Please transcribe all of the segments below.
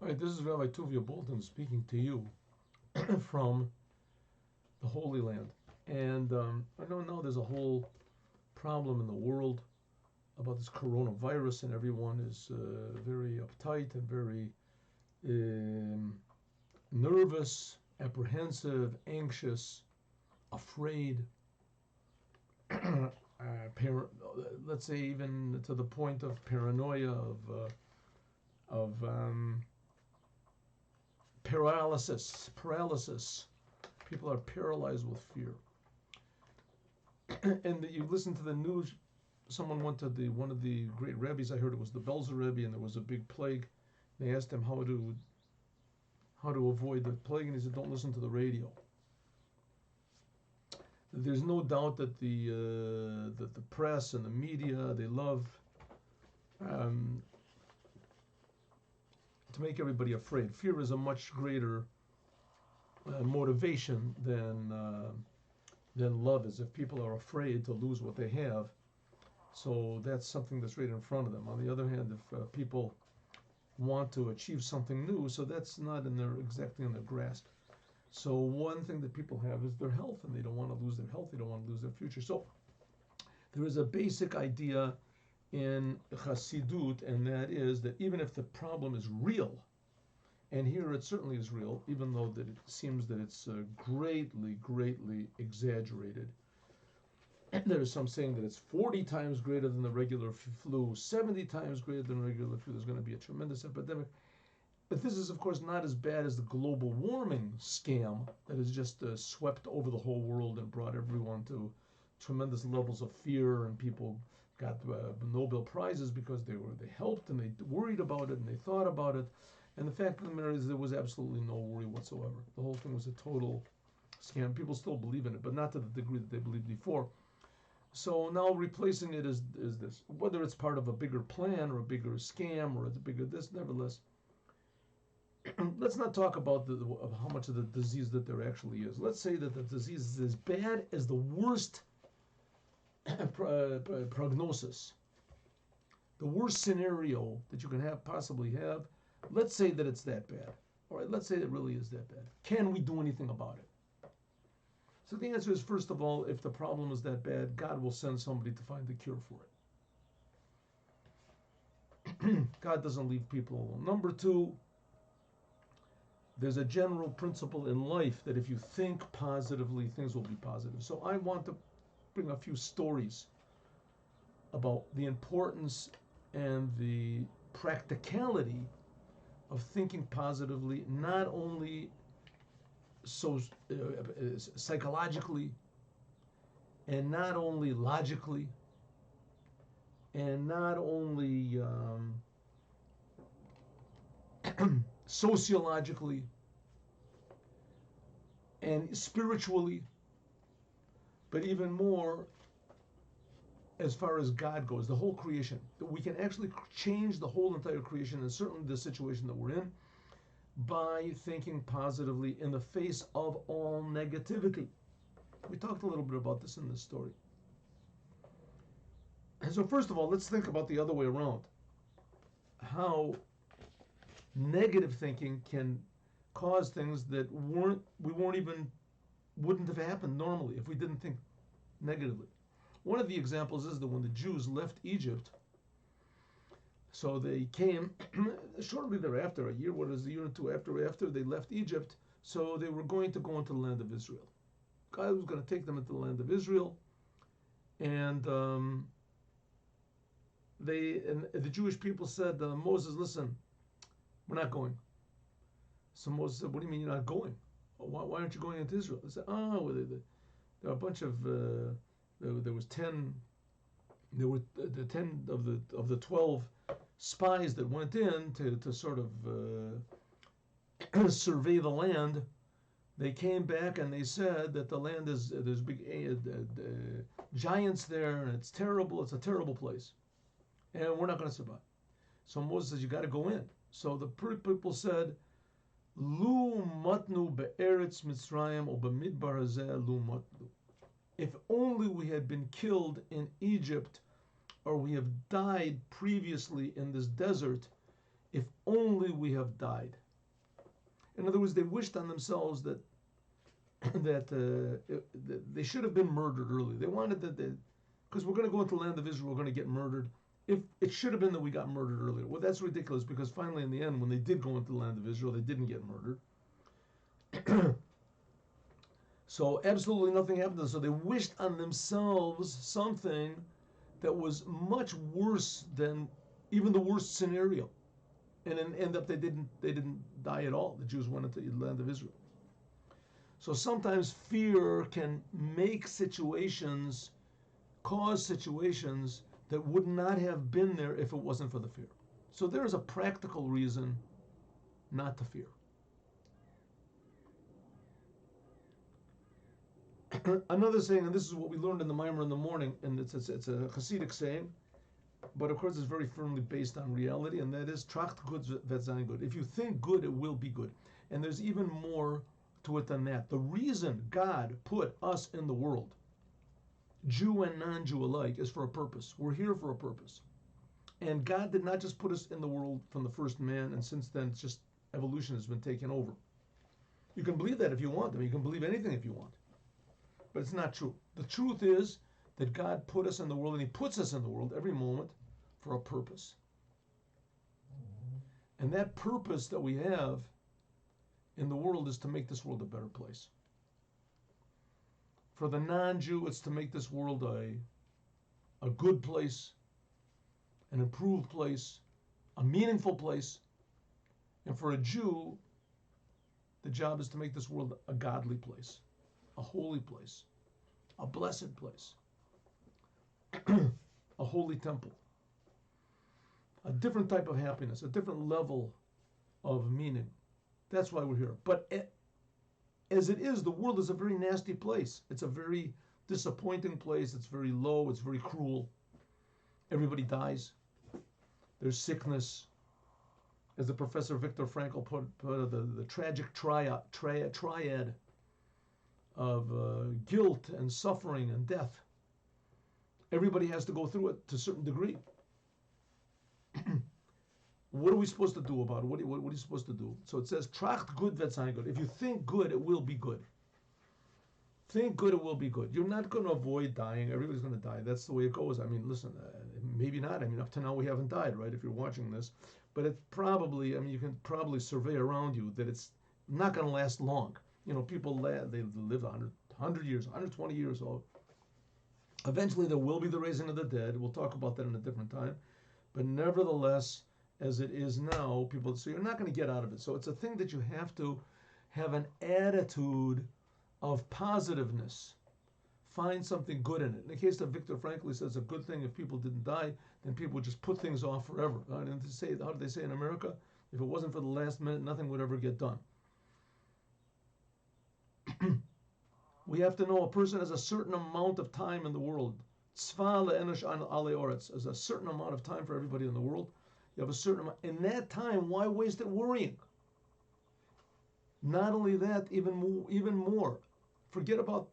All right, this is Rabbi Tuvia Bolton speaking to you from the Holy Land. And I don't know, there's a whole problem in the world about this coronavirus, and everyone is very uptight and very nervous, apprehensive, anxious, afraid. Let's say even to the point of paranoia, of paralysis. People are paralyzed with fear. And you listen to the news. Someone went to one of the great rabbis. I heard it was the Belzer Rebbe, and there was a big plague. They asked him how to avoid the plague, and he said, "Don't listen to the radio." There's no doubt that the press and the media, they love to make everybody afraid. Fear is a much greater motivation than love is. If people are afraid to lose what they have, so that's something that's right in front of them. On the other hand, if people want to achieve something new, so that's not exactly in their grasp. So one thing that people have is their health, and they don't want to lose their health. They don't want to lose their future. So there is a basic idea in Chassidut, and that is that even if the problem is real, and here it certainly is real, even though that it seems that it's greatly exaggerated. And there is some saying that it's 40 times greater than the regular flu, 70 times greater than regular flu. There's going to be a tremendous epidemic. But this is, of course, not as bad as the global warming scam that has just swept over the whole world and brought everyone to tremendous levels of fear, and people got Nobel Prizes because they helped and they worried about it and they thought about it. And the fact of the matter is there was absolutely no worry whatsoever. The whole thing was a total scam. People still believe in it, but not to the degree that they believed before. So now replacing it is this. Whether it's part of a bigger plan or a bigger scam or it's a bigger this, nevertheless, let's not talk about how much of the disease that there actually is. Let's say that the disease is as bad as the worst prognosis, the worst scenario that you can possibly have. Let's say that it's that bad. All right, let's say it really is that bad. Can we do anything about it? So the answer is, first of all, if the problem is that bad, God will send somebody to find the cure for it. God doesn't leave people alone. Number two, there's a general principle in life that if you think positively, things will be positive. So I want to bring a few stories about the importance and the practicality of thinking positively, not only psychologically, and not only logically, and not only sociologically and spiritually, but even more as far as God goes, the whole creation. That we can actually change the whole entire creation, and certainly the situation that we're in, by thinking positively in the face of all negativity. We talked a little bit about this in this story. And so first of all, let's think about the other way around. How negative thinking can cause things that wouldn't have happened normally if we didn't think negatively. One of the examples is that when the Jews left Egypt, so they came shortly thereafter, a year or two after they left Egypt, so they were going to go into the land of Israel. God was going to take them into the land of Israel, and the Jewish people said, Moses, listen, we're not going. So Moses said, what do you mean you're not going? Why aren't you going into Israel? They said, there are a bunch of there was 10. There were the 10 of the 12 spies that went in to sort of survey the land. They came back and they said that the land there's big giants there, and it's terrible. It's a terrible place, and we're not going to survive. So Moses says, you got to go in. So the people said, Lu matnu be'eretz Mitzrayim or b'midbar hazeh lu matnu. If only we had been killed in Egypt, or we have died previously in this desert, if only we have died. In other words, they wished on themselves that they should have been murdered early. They wanted that, because we're going to go into the land of Israel, we're going to get murdered. If it should have been that we got murdered earlier. Well, that's ridiculous, because finally, in the end, when they did go into the land of Israel, they didn't get murdered. So absolutely nothing happened to them. So they wished on themselves something that was much worse than even the worst scenario, and then end up they didn't die at all. The Jews went into the land of Israel. So sometimes fear can make situations, cause situations that would not have been there if it wasn't for the fear. So there is a practical reason not to fear. Another saying, and this is what we learned in the Maimer in the morning, and it's a Hasidic saying, but of course it's very firmly based on reality, and that is tracht gut wird sein gut. If you think good, it will be good. And there's even more to it than that. The reason God put us in the world, Jew and non-Jew alike, is for a purpose. We're here for a purpose. And God did not just put us in the world from the first man, and since then it's just evolution has been taken over. You can believe that if you want. I mean, you can believe anything if you want. But it's not true. The truth is that God put us in the world, and He puts us in the world every moment for a purpose. And that purpose that we have in the world is to make this world a better place. For the non-Jew, it's to make this world a good place, an improved place, a meaningful place. And for a Jew, the job is to make this world a godly place, a holy place, a blessed place, a holy temple, a different type of happiness, a different level of meaning. That's why we're here. But as it is, the world is a very nasty place. It's a very disappointing place. It's very low. It's very cruel. Everybody dies. There's sickness. As the Professor Viktor Frankl put the tragic triad of guilt and suffering and death. Everybody has to go through it to a certain degree. What are we supposed to do about it? What are you supposed to do? So it says, tracht gut wird sein gut. If you think good, it will be good. Think good, it will be good. You're not going to avoid dying. Everybody's going to die. That's the way it goes. I mean, listen, maybe not. I mean, up to now we haven't died, right, if you're watching this. But it probably, I mean, you can probably survey around you that it's not going to last long. You know, people, they live 100 years, 120 years old. Eventually there will be the raising of the dead. We'll talk about that in a different time. But nevertheless, as it is now, people, so you're not going to get out of it. So it's a thing that you have to have an attitude of positiveness. Find something good in it. In the case of Viktor Frankl, he says a good thing, if people didn't die, then people would just put things off forever. And they say, how do they say in America? If it wasn't for the last minute, nothing would ever get done. We have to know a person has a certain amount of time in the world. Tzva le'enosh alei oretz. There's a certain amount of time for everybody in the world. You have a certain amount. In that time, why waste it worrying? Not only that, even more. Forget about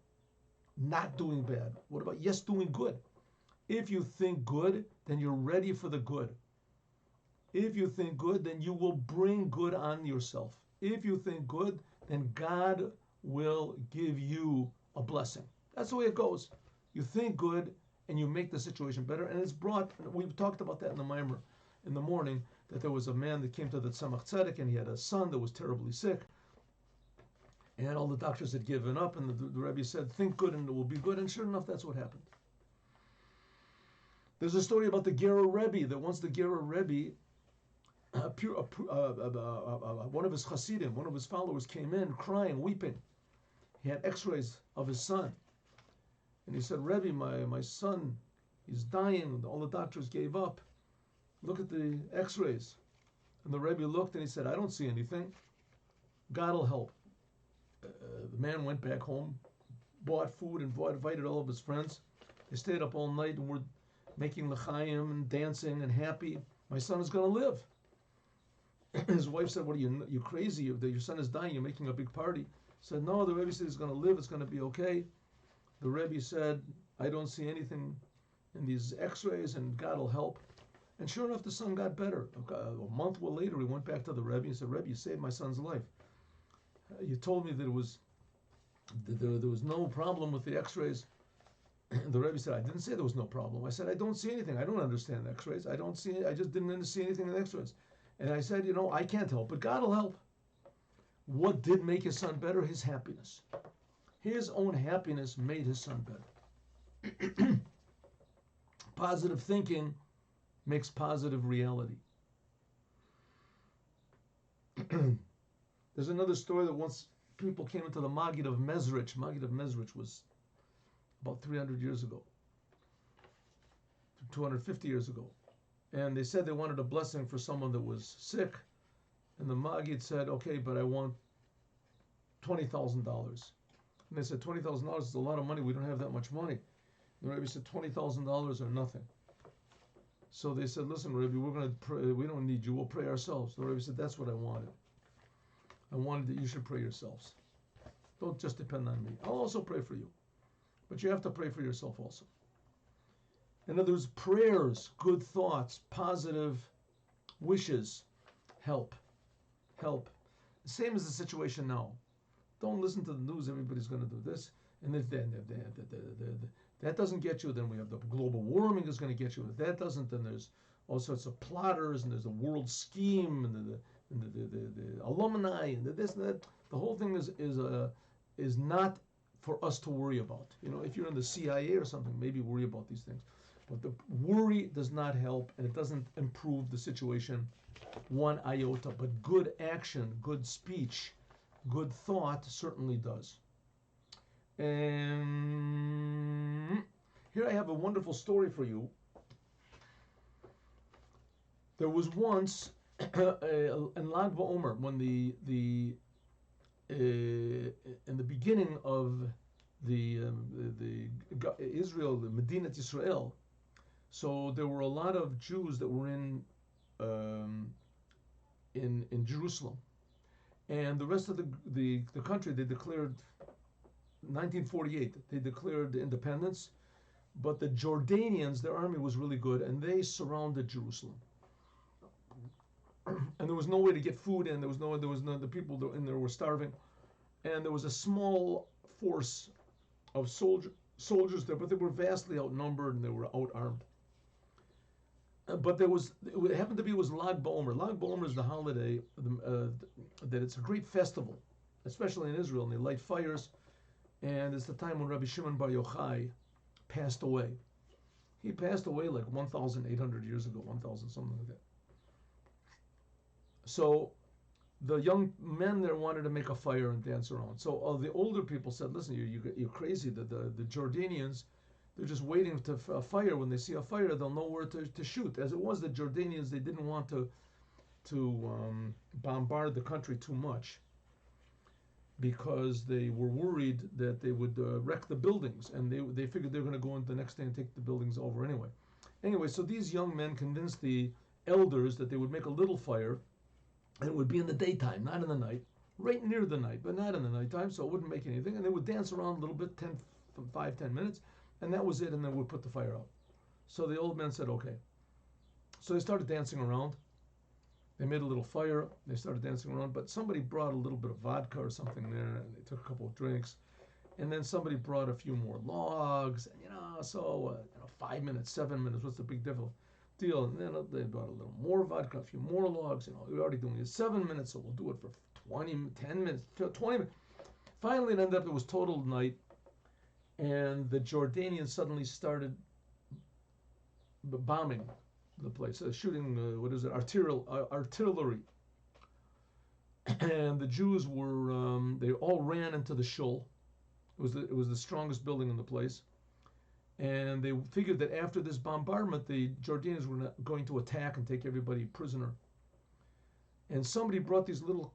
not doing bad. What about yes, doing good? If you think good, then you're ready for the good. If you think good, then you will bring good on yourself. If you think good, then God will give you a blessing. That's the way it goes. You think good and you make the situation better. And it's brought, we've talked about that in the Maimer in the morning, that there was a man that came to the Tzemach Tzedek and he had a son that was terribly sick. And all the doctors had given up, and the Rebbe said, think good and it will be good. And sure enough, that's what happened. There's a story about the Gerer Rebbe, that once the Gerer Rebbe, one of his Hasidim, one of his followers came in crying, weeping. He had x-rays of his son. And he said, Rebbe, my son, he's dying. All the doctors gave up. Look at the x-rays. And the Rebbe looked and he said, I don't see anything. God will help. The man went back home, bought food, and invited all of his friends. They stayed up all night and were making l'chaim and dancing and happy. My son is going to live. His wife said, what are you crazy? Your son is dying. You're making a big party. He said, no, the Rebbe said he's going to live. It's going to be okay. The Rebbe said, I don't see anything in these x-rays and God will help. And sure enough, the son got better. A month later, he went back to the Rebbe and said, Rebbe, you saved my son's life. You told me that there was no problem with the X-rays. The Rebbe said, I didn't say there was no problem. I said, I don't see anything. I don't understand X-rays. I just didn't see anything in the X-rays. And I said, I can't help, but God will help. What did make his son better? His happiness. His own happiness made his son better. Positive thinking makes positive reality. There's another story that once people came into the Maggid of Mezrich. Maggid of Mezrich was about 300 years ago, 250 years ago. And they said they wanted a blessing for someone that was sick. And the Maggid said, okay, but I want $20,000. And they said, $20,000 is a lot of money. We don't have that much money. The Rebbe said, $20,000 or nothing. So they said, listen, Rebbe, we're going to pray. We don't need you. We'll pray ourselves. The Rebbe said, that's what I wanted. I wanted that you should pray yourselves. Don't just depend on me. I'll also pray for you. But you have to pray for yourself also. In other words, prayers, good thoughts, positive wishes help. Help. Same as the situation now. Don't listen to the news. Everybody's going to do this. And if that doesn't get you, then we have the global warming is going to get you. If that doesn't, then there's all sorts of plotters, and there's a world scheme, and the alumni, and this and that. The whole thing is not for us to worry about. If you're in the CIA or something, maybe worry about these things. But the worry does not help, and it doesn't improve the situation one iota. But good action, good speech, good thought certainly does. And here I have a wonderful story for you. There was once in Lag BaOmer, when in the beginning of the Israel, the Medinat Yisrael, so there were a lot of Jews that were in Jerusalem, and the rest of the country, they declared 1948. They declared independence, but the Jordanians, their army was really good, and they surrounded Jerusalem. And there was no way to get food in. The people in there were starving, and there was a small force of soldiers there, but they were vastly outnumbered and they were outarmed. But it happened to be Lag BaOmer. Lag BaOmer is the holiday that it's a great festival, especially in Israel, and they light fires. And it's the time when Rabbi Shimon Bar Yochai passed away. He passed away like 1,800 years ago, 1,000 something like that. So the young men there wanted to make a fire and dance around. So the older people said, listen, you're crazy. The Jordanians, they're just waiting to fire. When they see a fire, they'll know where to shoot. As it was, the Jordanians, they didn't want to bombard the country too much, because they were worried that they would wreck the buildings, and they figured they were going to go in the next day and take the buildings over anyway. Anyway, so these young men convinced the elders that they would make a little fire, and it would be in the daytime, not in the night, right near the night, but not in the nighttime, so it wouldn't make anything, and they would dance around a little bit, 10 minutes, and that was it, and then we'd put the fire out. So the old men said, okay. So they started dancing around. They made a little fire. They started dancing around, but somebody brought a little bit of vodka or something there, and they took a couple of drinks. And then somebody brought a few more logs, and 5 minutes, 7 minutes, what's the big deal? And then they brought a little more vodka, a few more logs. We're already doing it 7 minutes, so we'll do it for 10 minutes, 20 minutes. Finally, it ended up, it was total night, and the Jordanians suddenly started bombing the place, shooting artillery, and the Jews were they all ran into the shul. It was the strongest building in the place, and they figured that after this bombardment, the Jordanians were not going to attack and take everybody prisoner. And somebody brought these little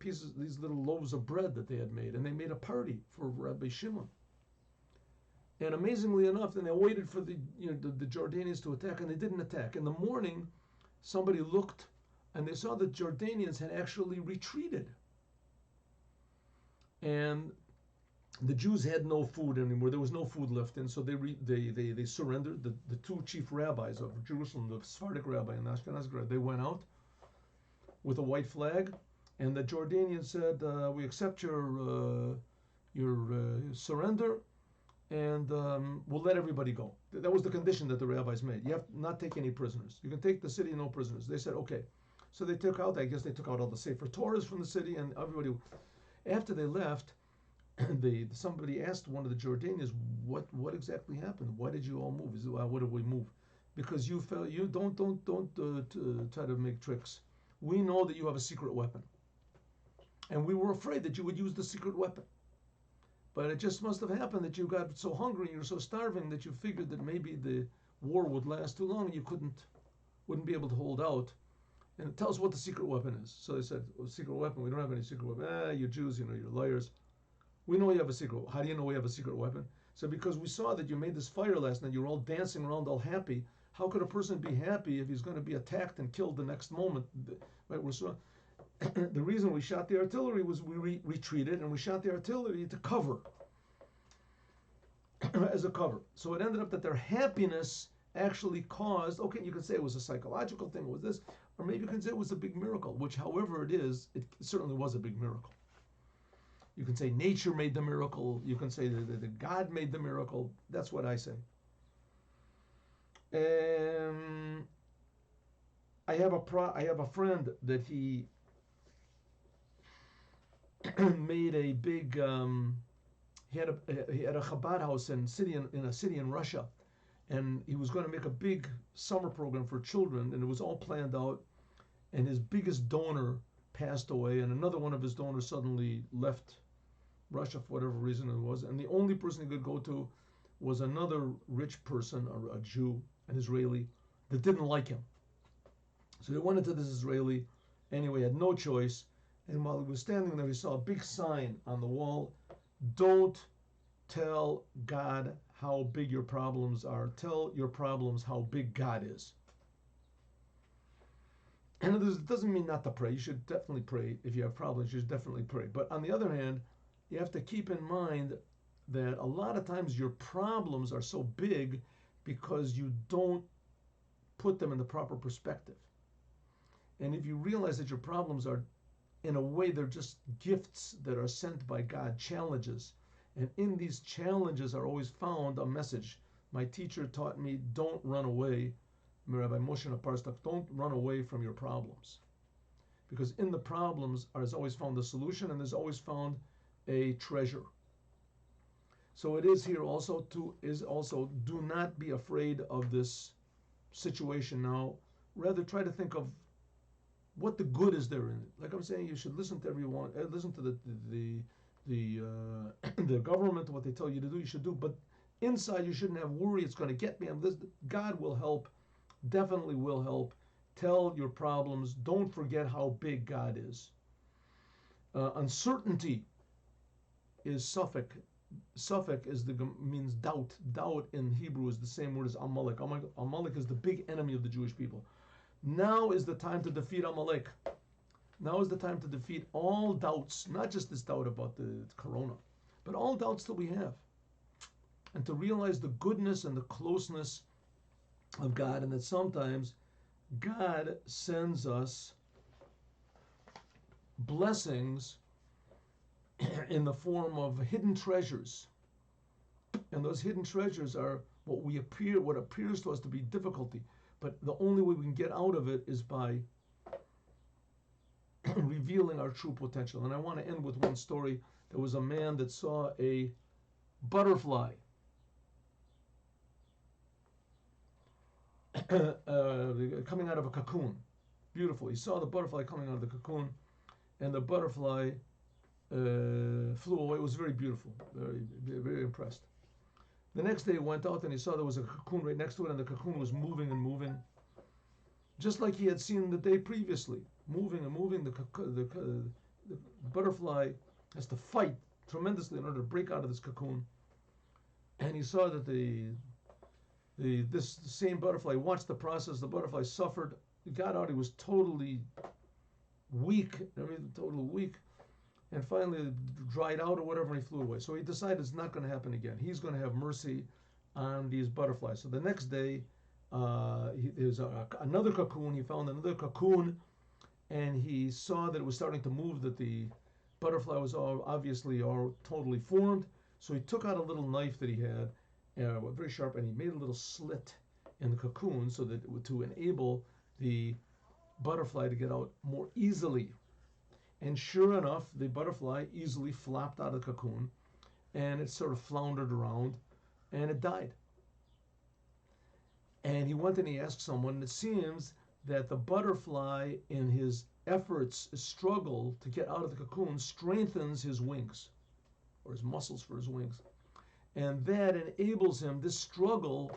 these little loaves of bread that they had made, and they made a party for Rabbi Shimon. And amazingly enough, then they waited for the Jordanians to attack, and they didn't attack. In the morning, somebody looked, and they saw the Jordanians had actually retreated. And the Jews had no food anymore. There was no food left, and so they surrendered. The two chief rabbis of Jerusalem, the Sephardic rabbi and the Ashkenazi rabbi, they went out with a white flag, and the Jordanians said, "We accept your surrender, and we'll let everybody go." That was the condition that the rabbis made. You have to not take any prisoners. You can take the city, no prisoners. They said, "Okay." So they took out. I guess they took out all the Sefer Torahs from the city, and everybody. After they left, somebody asked one of the Jordanians, "What exactly happened? Why did you all move?" He said, "Well, what did we move? Because you felt you don't try to make tricks. We know that you have a secret weapon, and we were afraid that you would use the secret weapon. But it just must have happened that you got so hungry and you're so starving that you figured that maybe the war would last too long and you wouldn't be able to hold out. And tell us what the secret weapon is." So they said, "Well, secret weapon? We don't have any secret weapon." You Jews, you're liars. We know you have a secret. How do you know we have a secret weapon? So because we saw that you made this fire last night, you were all dancing around all happy. How could a person be happy if he's going to be attacked and killed the next moment? Right? The reason we shot the artillery was we retreated, and we shot the artillery to cover, as a cover. So it ended up that their happiness actually caused, okay, you can say it was a psychological thing, it was this, or maybe you can say it was a big miracle, which however it is, it certainly was a big miracle. You can say nature made the miracle. You can say that God made the miracle. That's what I say. I have a friend that he made a big. He had a Chabad house in a city in Russia, and he was going to make a big summer program for children, and it was all planned out. And his biggest donor passed away, and another one of his donors suddenly left Russia for whatever reason it was, and the only person he could go to was another rich person, a Jew, an Israeli, that didn't like him. So he went into this Israeli, anyway, had no choice, and while he was standing there, he saw a big sign on the wall: "Don't tell God how big your problems are. Tell your problems how big God is." And it doesn't mean not to pray. You should definitely pray. If you have problems, you should definitely pray. But on the other hand, you have to keep in mind that a lot of times your problems are so big because you don't put them in the proper perspective. And if you realize that your problems are, in a way, they're just gifts that are sent by God, challenges. And in these challenges are always found a message. My teacher taught me, don't run away. Rabbi Moshe Naparstak, don't run away from your problems. Because in the problems is always found a solution, and there's always found a treasure. So it is here also do not be afraid of this situation now. Rather try to think of what the good is there in it. Like I'm saying, you should listen to everyone, listen to the government, what they tell you to do, you should do. But inside, you shouldn't have worry. It's going to get me. God will help. Definitely will help. Tell your problems. Don't forget how big God is. Uncertainty is suffix. Suffix means doubt. Doubt in Hebrew is the same word as Amalek. Amalek is the big enemy of the Jewish people. Now is the time to defeat Amalek. Now is the time to defeat all doubts, not just this doubt about the corona, but all doubts that we have. And to realize the goodness and the closeness of God, and that sometimes God sends us blessings in the form of hidden treasures. And those hidden treasures are what appears to us to be difficulty. But the only way we can get out of it is by revealing our true potential. And I want to end with one story. There was a man that saw a butterfly coming out of a cocoon. Beautiful. He saw the butterfly coming out of the cocoon, and the butterfly flew away. It was very beautiful. Very, very impressed. The next day he went out and he saw there was a cocoon right next to it, and the cocoon was moving and moving, just like he had seen the day previously. Moving and moving. The butterfly has to fight tremendously in order to break out of this cocoon. And he saw that this same butterfly watched the process. The butterfly suffered. He got out. He was totally weak. Totally weak. and finally it dried out or whatever, and he flew away. So he decided it's not going to happen again. He's going to have mercy on these butterflies. So the next day, there's another cocoon. He found another cocoon, and he saw that it was starting to move, that the butterfly was obviously all totally formed. So he took out a little knife that he had, very sharp, and he made a little slit in the cocoon so that to enable the butterfly to get out more easily. And sure enough, the butterfly easily flopped out of the cocoon, and it sort of floundered around, and it died. And he went and he asked someone, and it seems that the butterfly, in his efforts, struggle to get out of the cocoon, strengthens his wings, or his muscles for his wings. And that enables him, this struggle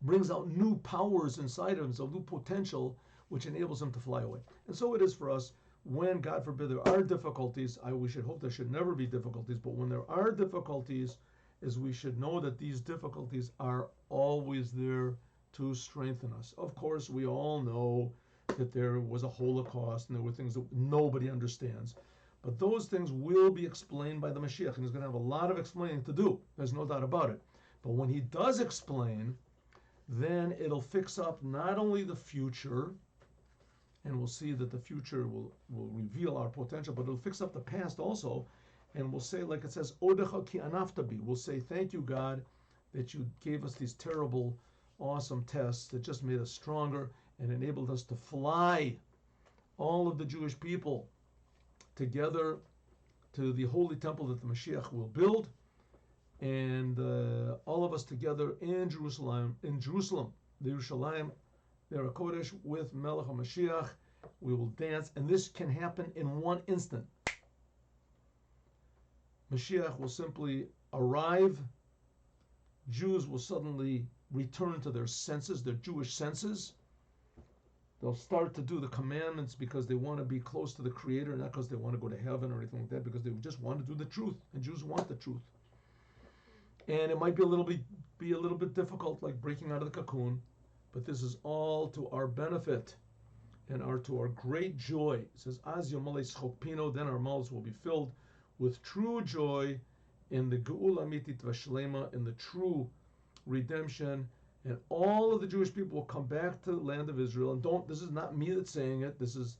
brings out new powers inside of him, so new potential, which enables him to fly away. And so it is for us when, God forbid, there are difficulties. We should hope there should never be difficulties, but when there are difficulties, is we should know that these difficulties are always there to strengthen us. Of course, we all know that there was a Holocaust and there were things that nobody understands. But those things will be explained by the Mashiach, and he's going to have a lot of explaining to do. There's no doubt about it. But when he does explain, then it'll fix up not only the future, and we'll see that the future will reveal our potential, but it'll fix up the past also. And we'll say, like it says, Odecha ki anaftabi. We'll say, thank you, God, that you gave us these terrible, awesome tests that just made us stronger and enabled us to fly all of the Jewish people together to the holy temple that the Mashiach will build, and all of us together in Jerusalem, the Yerushalayim, there Kodesh with Melech HaMashiach. We will dance, and this can happen in one instant. Mashiach will simply arrive. Jews will suddenly return to their senses, their Jewish senses. They'll start to do the commandments because they want to be close to the Creator, not because they want to go to heaven or anything like that, because they just want to do the truth, and Jews want the truth. And it might be a little bit difficult, like breaking out of the cocoon, but this is all to our benefit and to our great joy. It says, Az Yomalei Schokpino, then our mouths will be filled with true joy in the Geula Amitit Vashlema, in the true redemption, and all of the Jewish people will come back to the land of Israel. And this is not me that's saying it, this is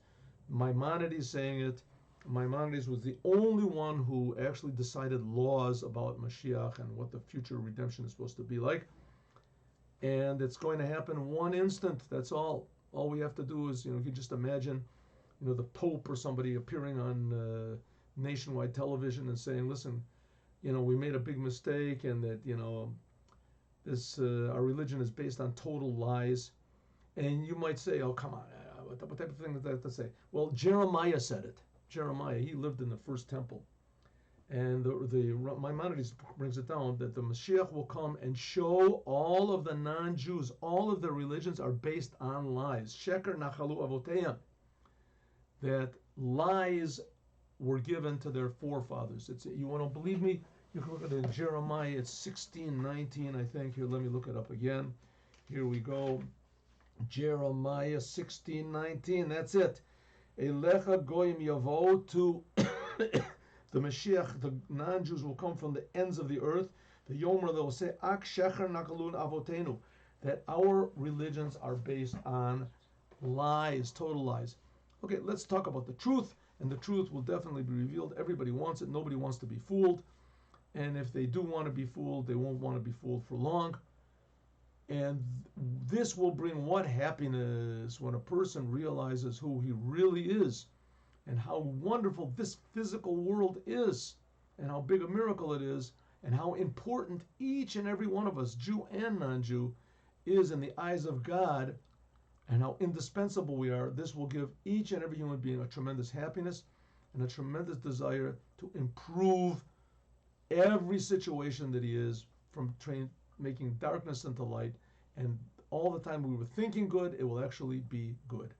Maimonides saying it. Maimonides was the only one who actually decided laws about Mashiach and what the future redemption is supposed to be like. And it's going to happen in one instant, that's all. All we have to do is, you can just imagine, the Pope or somebody appearing on nationwide television and saying, listen, we made a big mistake, and that, this our religion is based on total lies. And you might say, oh, come on, what type of thing is that to say? Well, Jeremiah said it. Jeremiah, he lived in the first temple. And Maimonides brings it down that the Mashiach will come and show all of the non-Jews, all of their religions are based on lies. Sheker nachalu avoteim. That lies were given to their forefathers. You want to believe me? You can look at it in Jeremiah. It's 16:19, I think. Here, let me look it up again. Here we go. Jeremiah 16:19. That's it. Elecha goyim yavo, to the Mashiach, the non-Jews will come from the ends of the earth. The Yomer, they will say, Ak shecher nakalun avotenu, that our religions are based on lies, total lies. Okay, let's talk about the truth, and the truth will definitely be revealed. Everybody wants it. Nobody wants to be fooled. And if they do want to be fooled, they won't want to be fooled for long. And this will bring what happiness when a person realizes who he really is and how wonderful this physical world is and how big a miracle it is and how important each and every one of us, Jew and non-Jew, is in the eyes of God, and how indispensable we are. This will give each and every human being a tremendous happiness and a tremendous desire to improve every situation that he is, from making darkness into light. And all the time we were thinking good, it will actually be good.